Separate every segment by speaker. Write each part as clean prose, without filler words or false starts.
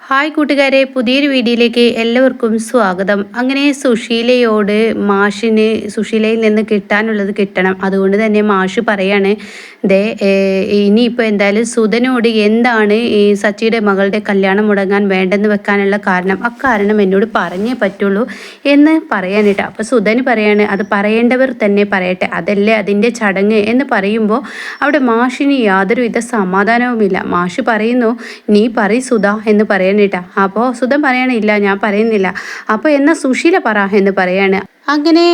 Speaker 1: Hi കൂട്ടുകാരെ, പുതിയൊരു വീഡിയോയിലേക്ക് എല്ലാവർക്കും സ്വാഗതം. അങ്ങനെ സുശീലയോട് മാഷിന് സുശീലയിൽ നിന്ന് കിട്ടാനുള്ളത് കിട്ടണം. അതുകൊണ്ട് തന്നെ മാഷ് പറയാണ്, ദേ ഇനിയിപ്പോൾ എന്തായാലും സുധനോട് എന്താണ് ഈ സച്ചിയുടെ മകളുടെ കല്യാണം മുടങ്ങാൻ വേണ്ടെന്ന് വെക്കാനുള്ള കാരണം, അക്കാരണം എന്നോട് പറഞ്ഞേ പറ്റുള്ളൂ എന്ന് പറയാനിട്ട്. അപ്പോൾ സുധന് പറയാണ്, അത് പറയേണ്ടവർ തന്നെ പറയട്ടെ, അതല്ലേ അതിൻ്റെ ചടങ്ങ് എന്ന് പറയുമ്പോൾ അവിടെ മാഷിന് യാതൊരുവിധ സമാധാനവുമില്ല. മാഷ് പറയുന്നു, നീ പറയ് സുധ എന്ന് പറയാൻ കേട്ടാ. അപ്പോൾ സുധൻ പറയണില്ല, ഞാൻ പറയുന്നില്ല. അപ്പോൾ എന്നാൽ സുശീല പറ എന്ന് പറയാണ്. അങ്ങനെ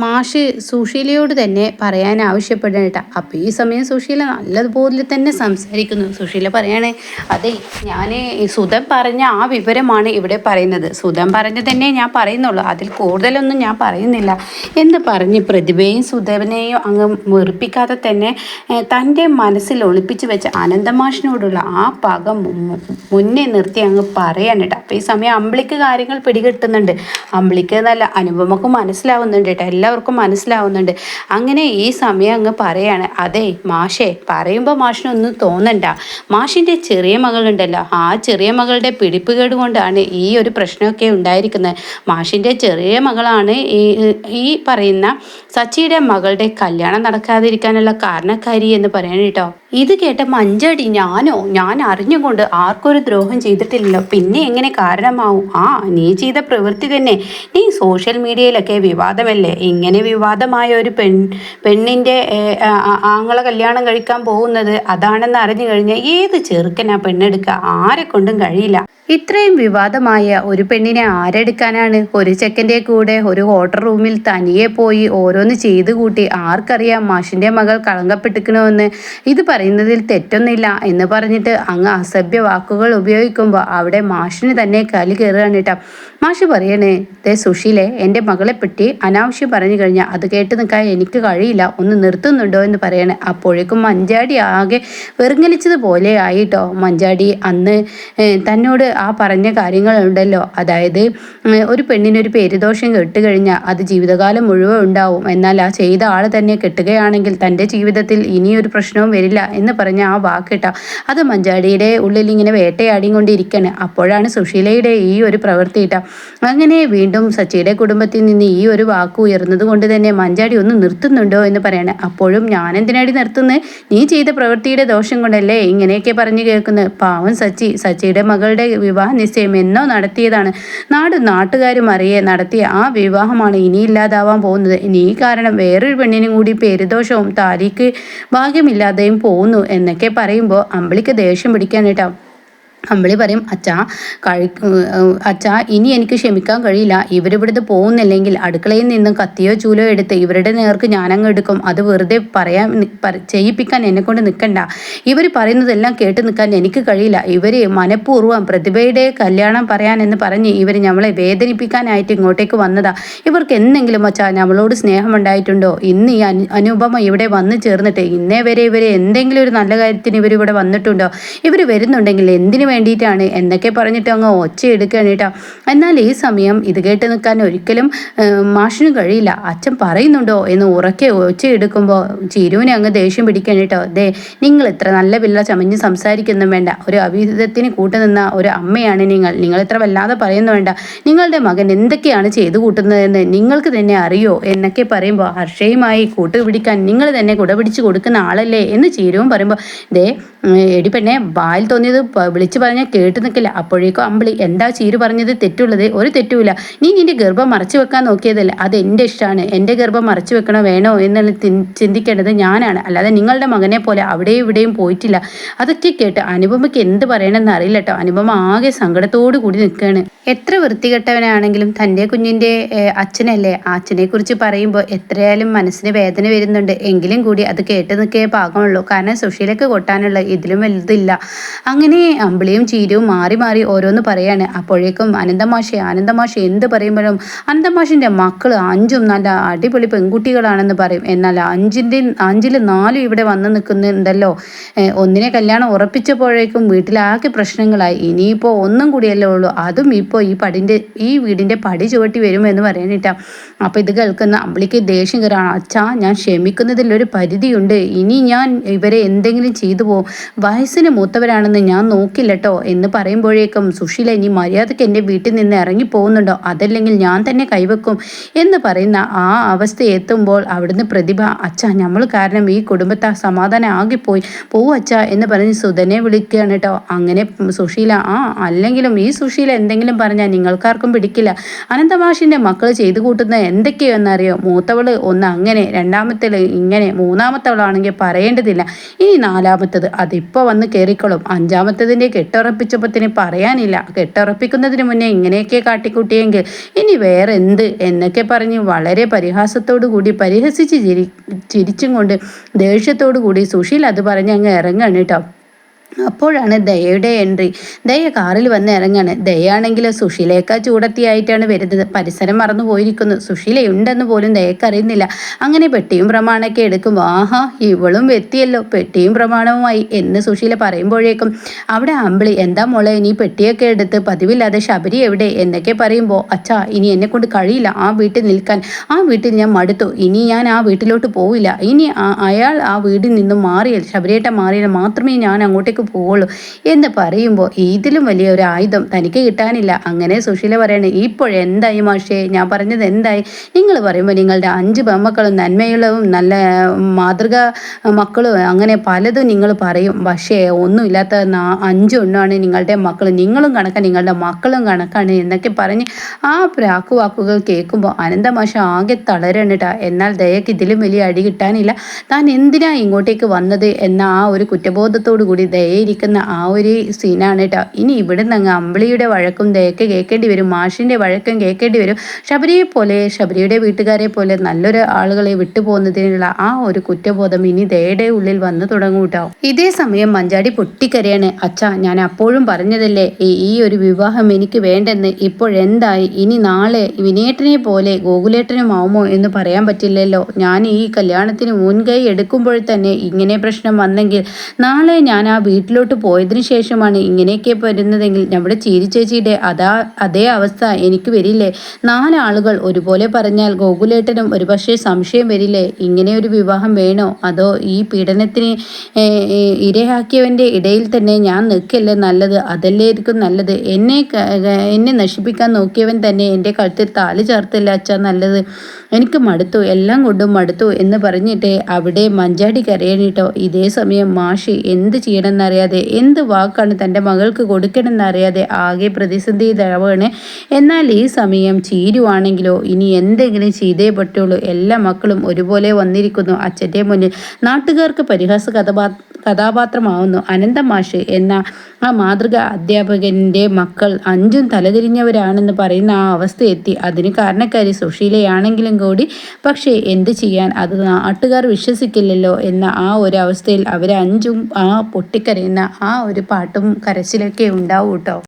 Speaker 1: മാഷ് സുശീലയോട് തന്നെ പറയാൻ ആവശ്യപ്പെടേണ്ട. അപ്പോൾ ഈ സമയം സുശീല നല്ലതുപോലെ തന്നെ സംസാരിക്കുന്നു. സുശീല പറയാണ്, അതെ, ഞാൻ സുധൻ പറഞ്ഞ ആ വിവരമാണ് ഇവിടെ പറയുന്നത്. സുധൻ പറഞ്ഞത് തന്നെ ഞാൻ പറയുന്നുള്ളൂ, അതിൽ കൂടുതലൊന്നും ഞാൻ പറയുന്നില്ല എന്ന് പറഞ്ഞ് പ്രതിഭയും സുധനെയും അങ്ങ് വെറുപ്പിക്കാതെ തന്നെ തൻ്റെ മനസ്സിൽ ഒളിപ്പിച്ച് വെച്ച അനന്തമാഷിനോടുള്ള ആ പക മുന്നേ നിർത്തി അങ്ങ് പറയാനിട്ട്. അപ്പോൾ ഈ സമയം അമ്പിളിക്ക് കാര്യങ്ങൾ പിടികിട്ടുന്നുണ്ട്. അമ്പിളിക്ക് നല്ല അനുഭവം നമുക്ക് മനസ്സിലാവുന്നുണ്ട് കേട്ടോ, എല്ലാവർക്കും മനസ്സിലാവുന്നുണ്ട്. അങ്ങനെ ഈ സമയം അങ്ങ് പറയാണ്, അതെ മാഷേ, പറയുമ്പോൾ മാഷിനൊന്നും തോന്നണ്ട. മാഷിൻ്റെ ചെറിയ മകളുണ്ടല്ലോ, ആ ചെറിയ മകളുടെ പിടിപ്പുകേട് കൊണ്ടാണ് ഈ ഒരു പ്രശ്നമൊക്കെ ഉണ്ടായിരിക്കുന്നത്. മാഷിൻ്റെ ചെറിയ മകളാണ് ഈ പറയുന്ന സച്ചിയുടെ മകളുടെ കല്യാണം നടക്കാതിരിക്കാനുള്ള കാരണക്കാരി എന്ന് പറയണം കേട്ടോ. ഇത് കേട്ട മഞ്ചടി, ഞാൻ അറിഞ്ഞുകൊണ്ട് ആർക്കൊരു ദ്രോഹം ചെയ്തിട്ടില്ലല്ലോ, പിന്നെ എങ്ങനെ കാരണമാവും? നീ ചെയ്ത പ്രവൃത്തി തന്നെ. നീ സോഷ്യൽ മീഡിയയിലൊക്കെ വിവാദമല്ലേ, ഇങ്ങനെ വിവാദമായ ഒരു പെണ്ണിൻ്റെ ആങ്ങളെ കല്യാണം കഴിക്കാൻ പോകുന്നത് അതാണെന്ന് അറിഞ്ഞു കഴിഞ്ഞാൽ ഏത് ചെറുക്കനാ പെണ്ണെടുക്കുക? ആരെ കൊണ്ടും കഴിയില്ല. ഇത്രയും വിവാദമായ ഒരു പെണ്ണിനെ ആരെടുക്കാനാണ്? ഒരു ചെക്കൻ്റെ കൂടെ ഒരു ഹോട്ടൽ റൂമിൽ തനിയെ പോയി ഓരോന്ന് ചെയ്തു കൂട്ടി. ആർക്കറിയാം മാഷിൻ്റെ മകൾ കളങ്കപ്പെട്ടിക്കണമെന്ന്? ഇത് പറയുന്നതിൽ തെറ്റൊന്നുമില്ല എന്ന് പറഞ്ഞിട്ട് അങ്ങ് അസഭ്യ വാക്കുകൾ ഉപയോഗിക്കുമ്പോൾ അവിടെ മാഷിന് തന്നെ കലി കയറുകയാണ് കേട്ടോ. മാഷ് പറയണേ, സുശീലെ, എൻ്റെ മകളെ പറ്റി അനാവശ്യം പറഞ്ഞു കഴിഞ്ഞാൽ അത് കേട്ട് നിൽക്കാൻ എനിക്ക് കഴിയില്ല, ഒന്ന് നിർത്തുന്നുണ്ടോ എന്ന് പറയണേ. അപ്പോഴേക്കും മഞ്ചാടി ആകെ വെറുങ്ങലിച്ചതുപോലെ ആയിട്ടോ. മഞ്ചാടി അന്ന് തന്നോട് ആ പറഞ്ഞ കാര്യങ്ങളുണ്ടല്ലോ, അതായത് ഒരു പെണ്ണിനൊരു പേരുദോഷം കെട്ടുകഴിഞ്ഞാൽ അത് ജീവിതകാലം മുഴുവൻ ഉണ്ടാവും, എന്നാൽ ആ ചെയ്ത ആൾ തന്നെ കെട്ടുകയാണെങ്കിൽ തൻ്റെ ജീവിതത്തിൽ ഇനിയൊരു പ്രശ്നവും വരില്ല എന്ന് പറഞ്ഞ ആ വാക്കിട്ട അത് മഞ്ചാടിയുടെ ഉള്ളിൽ ഇങ്ങനെ വേട്ടയാടിയും കൊണ്ടിരിക്കുകയാണ്. അപ്പോഴാണ് സുശീലയുടെ ഈ ഒരു പ്രവൃത്തി ഇട്ട. അങ്ങനെ വീണ്ടും സച്ചിയുടെ കുടുംബത്തിൽ നിന്ന് ഈ ഒരു വാക്ക് ഉയർന്നത് കൊണ്ട് തന്നെ മഞ്ചാടി ഒന്ന് നിർത്തുന്നുണ്ടോ എന്ന് പറയണേ. അപ്പോഴും ഞാൻ എന്തിനാടി നിർത്തുന്നത്? നീ ചെയ്ത പ്രവൃത്തിയുടെ ദോഷം കൊണ്ടല്ലേ ഇങ്ങനെയൊക്കെ പറഞ്ഞു കേൾക്കുന്നത്. പാവം സച്ചിയുടെ മകളുടെ വിവാഹ നിശ്ചയം എന്നോ നടത്തിയതാണ്. നാട്ടുകാരും അറിയെ നടത്തിയ ആ വിവാഹമാണ് ഇനി ഇല്ലാതാവാൻ പോകുന്നത്. ഇനി കാരണം വേറൊരു പെണ്ണിനും കൂടി പേരുദോഷവും താലിക്ക് ഭാഗ്യമില്ലാതെയും പോകുന്നു എന്നൊക്കെ പറയുമ്പോൾ അമ്പിളിക്ക് ദേഷ്യം പിടിക്കാൻ കേട്ടോ. അമ്പിളി പറയും, അച്ഛാ ഇനി എനിക്ക് ക്ഷമിക്കാൻ കഴിയില്ല. ഇവരിവിടുന്ന് പോകുന്നില്ലെങ്കിൽ അടുക്കളയിൽ നിന്നും കത്തിയോ ചൂലോ എടുത്ത് ഇവരുടെ നേർക്ക് ഞാനങ്ങ് എടുക്കും. അത് വെറുതെ ചെയ്യിപ്പിക്കാൻ എന്നെക്കൊണ്ട് നിൽക്കണ്ട. ഇവർ പറയുന്നതെല്ലാം കേട്ട് നിൽക്കാൻ എനിക്ക് കഴിയില്ല. ഇവർ മനഃപൂർവ്വം പ്രതിഭയുടെ കല്യാണം പറയാനെന്ന് പറഞ്ഞ് ഇവർ നമ്മളെ വേദനിപ്പിക്കാനായിട്ട് ഇങ്ങോട്ടേക്ക് വന്നതാ. ഇവർക്ക് എന്തെങ്കിലും അച്ഛാ നമ്മളോട് സ്നേഹമുണ്ടായിട്ടുണ്ടോ? ഇന്ന് ഈ അനുപമ ഇവിടെ വന്നു ചേർന്നിട്ട് ഇന്നേ വരെ ഇവരെ എന്തെങ്കിലും ഒരു നല്ല കാര്യത്തിന് ഇവരിവിടെ വന്നിട്ടുണ്ടോ? ഇവർ വരുന്നുണ്ടെങ്കിൽ എന്തിനു വേണ്ടിയിട്ടാണ് എന്നൊക്കെ പറഞ്ഞിട്ട് അങ്ങ് ഒച്ചയെടുക്കുകയാണ് കേട്ടോ. എന്നാൽ ഈ സമയം ഇത് കേട്ട് നിൽക്കാൻ ഒരിക്കലും മാഷിന് കഴിയില്ല. അച്ഛൻ പറയുന്നുണ്ടോ എന്ന് ഉറക്കെ ഒച്ചയെടുക്കുമ്പോൾ ചിരുവിനെ അങ്ങ് ദേഷ്യം പിടിക്കാൻ കേട്ടോ. നിങ്ങൾ ഇത്ര നല്ല പിള്ള ചമഞ്ഞ് സംസാരിക്കൊന്നും വേണ്ട. ഒരു അവിഹിതത്തിന് കൂട്ടുനിന്ന ഒരു അമ്മയാണ് നിങ്ങൾ ഇത്ര വല്ലാതെ പറയുന്നു വേണ്ട. നിങ്ങളുടെ മകൻ എന്തൊക്കെയാണ് ചെയ്തു കൂട്ടുന്നതെന്ന് നിങ്ങൾക്ക് തന്നെ അറിയോ എന്നൊക്കെ പറയുമ്പോൾ ഹർഷയുമായി കൂട്ടുപിടിക്കാൻ നിങ്ങൾ തന്നെ കുടപിടിച്ച് കൊടുക്കുന്ന ആളല്ലേ എന്ന് ചിരുവും പറയുമ്പോൾ, എടി പെണ്ണെ, വായിൽ തോന്നിയത് വിളിച്ചു പറഞ്ഞാൽ കേട്ടു നിൽക്കില്ല. അപ്പോഴേക്കും അമ്പിളി, എന്താ ചീരു പറഞ്ഞത് തെറ്റുള്ളത്? ഒരു തെറ്റുമില്ല. നീ നിന്റെ ഗർഭം മറച്ചു വെക്കാൻ നോക്കിയതല്ല, അത് എൻ്റെ ഇഷ്ടമാണ്. എൻ്റെ ഗർഭം മറച്ചു വെക്കണോ വേണോ എന്നുള്ള ചിന്തിക്കേണ്ടത് ഞാനാണ്, അല്ലാതെ നിങ്ങളുടെ മകനെ പോലെ അവിടെയും ഇവിടെയും പോയിട്ടില്ല. അതൊക്കെ കേട്ട് അനുപമയ്ക്ക് എന്ത് പറയണമെന്ന് അറിയില്ല കേട്ടോ. അനുപമ ആകെ സങ്കടത്തോടു കൂടി നിൽക്കുകയാണ്. എത്ര വൃത്തികെട്ടവനാണെങ്കിലും തൻ്റെ കുഞ്ഞിൻ്റെ അച്ഛനല്ലേ, ആ അച്ഛനെ കുറിച്ച് പറയുമ്പോൾ എത്രയായാലും മനസ്സിന് വേദന വരുന്നുണ്ട്. എങ്കിലും കൂടി അത് കേട്ട് നിൽക്കേ പാകമുള്ളൂ. കാരണം സുശീലക്ക് കൊട്ടാനുള്ള ഇതിലും വലുതില്ല. അങ്ങനെ അമ്പിളിയും ചീരവും മാറി മാറി ഓരോന്ന് പറയാണ്. അപ്പോഴേക്കും അനന്തമാഷി എന്ത് പറയുമ്പോഴും അനന്തമാഷിൻ്റെ മക്കൾ 5 നല്ല അടിപൊളി പെൺകുട്ടികളാണെന്ന് പറയും. എന്നാൽ 5-ൽ 4 ഇവിടെ വന്ന് നിൽക്കുന്നുണ്ടല്ലോ. ഒന്നിനെ കല്യാണം ഉറപ്പിച്ചപ്പോഴേക്കും വീട്ടിലാകെ പ്രശ്നങ്ങളായി. ഇനിയിപ്പോൾ ഒന്നും കൂടിയല്ലേ ഉള്ളൂ, അതും ഇപ്പോൾ ഈ വീടിൻ്റെ പടി ചുവട്ടി വരുമെന്ന് പറയാനിട്ടാ. അപ്പോൾ ഇത് കേൾക്കുന്ന അമ്പിളിക്ക് ദേഷ്യം കയറാണ്. അച്ഛാ, ഞാൻ ക്ഷമിക്കുന്നതിലൊരു പരിധിയുണ്ട്. ഇനി ഞാൻ ഇവരെ എന്തെങ്കിലും ചെയ്തു പോകും. വയസ്സിന് മൂത്തവരാണെന്ന് ഞാൻ നോക്കില്ല കേട്ടോ എന്ന് പറയുമ്പോഴേക്കും സുശീല ഇനി മര്യാദയ്ക്ക് എൻ്റെ വീട്ടിൽ നിന്ന് ഇറങ്ങി പോകുന്നുണ്ടോ, അതല്ലെങ്കിൽ ഞാൻ തന്നെ കൈവെക്കും എന്ന് പറയുന്ന ആ അവസ്ഥ എത്തുമ്പോൾ അവിടുന്ന് പ്രതിഭ അച്ഛാ നമ്മൾ കാരണം ഈ കുടുംബത്തെ സമാധാനം ആകിപ്പോയി അച്ഛാ എന്ന് പറഞ്ഞ് സുധനെ വിളിക്കുകയാണ് കേട്ടോ. അങ്ങനെ സുശീല അല്ലെങ്കിലും ഈ സുശീല എന്തെങ്കിലും പറഞ്ഞാൽ നിങ്ങൾക്കാർക്കും പിടിക്കില്ല. അനന്തമാഷിൻ്റെ മക്കൾ ചെയ്തു കൂട്ടുന്നത് എന്തൊക്കെയെന്നറിയോ, മൂത്തവള് ഒന്ന് അങ്ങനെ, രണ്ടാമത്തേത് ഇങ്ങനെ, മൂന്നാമത്തവളാണെങ്കിൽ പറയേണ്ടതില്ല, ഇനി നാലാമത്തത് അതിപ്പോൾ വന്ന് കയറിക്കോളും, അഞ്ചാമത്തതിൻ്റെ കെട്ടുറപ്പിച്ചപ്പത്തിന് പറയാനില്ല, കെട്ടുറപ്പിക്കുന്നതിന് മുന്നേ ഇങ്ങനെയൊക്കെ കാട്ടിക്കൂട്ടിയെങ്കിൽ ഇനി വേറെ എന്ത് എന്നൊക്കെ പറഞ്ഞ് വളരെ പരിഹാസത്തോടു കൂടി പരിഹസിച്ച് ചിരിച്ചും കൊണ്ട് ദേഷ്യത്തോടു കൂടി സുശീൽ അത് പറഞ്ഞ് അങ്ങ് ഇറങ്ങാണ് കേട്ടോ. അപ്പോഴാണ് ദയയുടെ എൻട്രി. ദയ കാറിൽ വന്ന് ഇറങ്ങാണ്. ദയാണെങ്കിൽ സുശീലയേക്കാൾ ചൂടത്തിയായിട്ടാണ് വരുന്നത്. പരിസരം മറന്നു പോയിരിക്കുന്നു. സുശീലയുണ്ടെന്ന് പോലും ദയക്ക് അറിയുന്നില്ല. അങ്ങനെ പെട്ടിയും പ്രമാണമൊക്കെ എടുക്കുമ്പോൾ ആഹാ ഇവളും എത്തിയല്ലോ, പെട്ടിയും പ്രമാണവുമായി എന്ന് സുശീല പറയുമ്പോഴേക്കും അവിടെ അമ്പിളി എന്താ മോളെ നീ പെട്ടിയൊക്കെ എടുത്ത് പതിവില്ലാതെ ശബരി എവിടെ എന്നൊക്കെ പറയുമ്പോൾ അച്ഛാ ഇനി എന്നെ കൊണ്ട് കഴിയില്ല ആ വീട്ടിൽ നിൽക്കാൻ, ആ വീട്ടിൽ ഞാൻ മടുത്തു, ഇനി ഞാൻ ആ വീട്ടിലോട്ട് പോവില്ല, ഇനി അയാൾ ആ വീട്ടിൽ നിന്നും മാറിയാൽ ശബരിയേട്ട മാറിയാൽ മാത്രമേ ഞാൻ അങ്ങോട്ടേക്ക് പോവുള്ളൂ എന്ന് പറയുമ്പോൾ ഇതിലും വലിയ ഒരു ആയുധം തനിക്ക് കിട്ടാനില്ല. അങ്ങനെ സുശീല പറയാണ് ഇപ്പോഴെന്തായി മാഷേ, ഞാൻ പറഞ്ഞത് എന്തായി, നിങ്ങൾ പറയുമ്പോൾ നിങ്ങളുടെ 5 പെൺമക്കളും നന്മയുള്ളതും നല്ല മാതൃക മക്കളും അങ്ങനെ പലതും നിങ്ങൾ പറയും, പക്ഷേ ഒന്നുമില്ലാത്ത 5 എണ്ണമാണ് നിങ്ങളുടെ മക്കൾ, നിങ്ങളും കണക്കാണ് നിങ്ങളുടെ മക്കളും കണക്കാണ് എന്നൊക്കെ പറഞ്ഞ് ആ പ്രാക്കുവാക്കുകൾ കേൾക്കുമ്പോൾ അനന്തമാഷ ആകെ തളരണിട്ടാ. എന്നാൽ ദയക്ക് ഇതിലും വലിയ അടി കിട്ടാനില്ല. താൻ എന്തിനാ ഇങ്ങോട്ടേക്ക് വന്നത് എന്ന ആ ഒരു കുറ്റബോധത്തോടു കൂടി ദയയിരിക്കുന്ന ആ ഒരു സീനാണ് കേട്ടോ. ഇനി ഇവിടുന്ന് അങ്ങ് അമ്പിളിയുടെ വഴക്കും ദയക്ക് കേൾക്കേണ്ടി വരും, മാഷിൻ്റെ വഴക്കും കേൾക്കേണ്ടി വരും. ശബരിയെ പോലെ ശബരിയുടെ വീട്ടുകാരെ പോലെ നല്ലൊരു ആളുകളെ വിട്ടുപോകുന്നതിനുള്ള ആ ഒരു കുറ്റബോധം ഇനി ദയയുടെ ഉള്ളിൽ വന്നു തുടങ്ങും കേട്ടോ. ഇതേ സമയം മഞ്ചാടി പൊട്ടിക്കരയാണ്. അച്ഛാ ഞാൻ അപ്പോഴും പറഞ്ഞതല്ലേ ഈ ഒരു വിവാഹം എനിക്ക് വേണ്ടെന്ന്, ഇപ്പോഴെന്തായി, ഇനി നാളെ വിനേട്ടനെ പോലെ ഗോകുലേട്ടനുമാവുമോ എന്ന് പറയാൻ പറ്റില്ലല്ലോ. ഞാൻ ഈ കല്യാണത്തിന് മുൻകൈ എടുക്കുമ്പോൾ തന്നെ ഇങ്ങനെ പ്രശ്നം വന്നെങ്കിൽ നാളെ ഞാൻ ആ വീട്ടിലോട്ട് പോയതിനു ശേഷമാണ് ഇങ്ങനെയൊക്കെ വരുന്നതെങ്കിൽ നമ്മുടെ ചീരി ചേച്ചിയുടെ അതേ അവസ്ഥ എനിക്ക് വരില്ലേ? 4 ആളുകൾ ഒരുപോലെ പറഞ്ഞാൽ ഗോകുലേട്ടനും ഒരുപക്ഷെ സംശയം വരില്ലേ? ഇങ്ങനെ ഒരു വിവാഹം വേണോ, അതോ ഈ പീഡനത്തിന് ഇരയാക്കിയവൻ്റെ ഇടയിൽ തന്നെ ഞാൻ നിൽക്കല്ലേ നല്ലത്? അതല്ലേ ആയിരിക്കും നല്ലത്. എന്നെ നശിപ്പിക്കാൻ നോക്കിയവൻ തന്നെ എൻ്റെ കഴുത്തിൽ താലി ചേർത്തില്ല അച്ഛാ നല്ലത്. എനിക്ക് മടുത്തു, എല്ലാം കൊണ്ടും മടുത്തു എന്ന് പറഞ്ഞിട്ട് അവിടെ മഞ്ചാടി കരയണിട്ടോ. ഇതേ സമയം മാഷി എന്ത് ചെയ്യണമെന്നറിയാതെ, എന്ത് വാക്കാണ് തൻ്റെ മകൾക്ക് കൊടുക്കണമെന്നറിയാതെ ആകെ പ്രതിസന്ധിയിലാവാണ്. എന്നാൽ ഈ സമയം ചീരുവാണെങ്കിലോ ഇനി എന്തെങ്കിലും ചെയ്തേ പറ്റുള്ളൂ. എല്ലാ മക്കളും ഒരുപോലെ വന്നിരിക്കുന്നു അച്ഛൻ്റെ മുന്നിൽ. നാട്ടുകാർക്ക് പരിഹാസ കഥാപാത്രമാവുന്നു അനന്തമാഷ് എന്ന ആ മാതൃക അധ്യാപകൻ്റെ മക്കൾ 5ഉം തലതിരിഞ്ഞവരാണെന്ന് പറയുന്ന ആ അവസ്ഥ എത്തി. അതിന് കാരണക്കാരി സുശീലയാണെങ്കിലും കൂടി. പക്ഷേ എന്ത് ചെയ്യാൻ, അത് നാട്ടുകാർ വിശ്വസിക്കില്ലല്ലോ എന്ന ആ ഒരു അവസ്ഥയിൽ അവർ 5ഉം ആ പൊട്ടിക്കരയുന്ന ആ ഒരു പാട്ടും കരച്ചിലൊക്കെ ഉണ്ടാവും കേട്ടോ.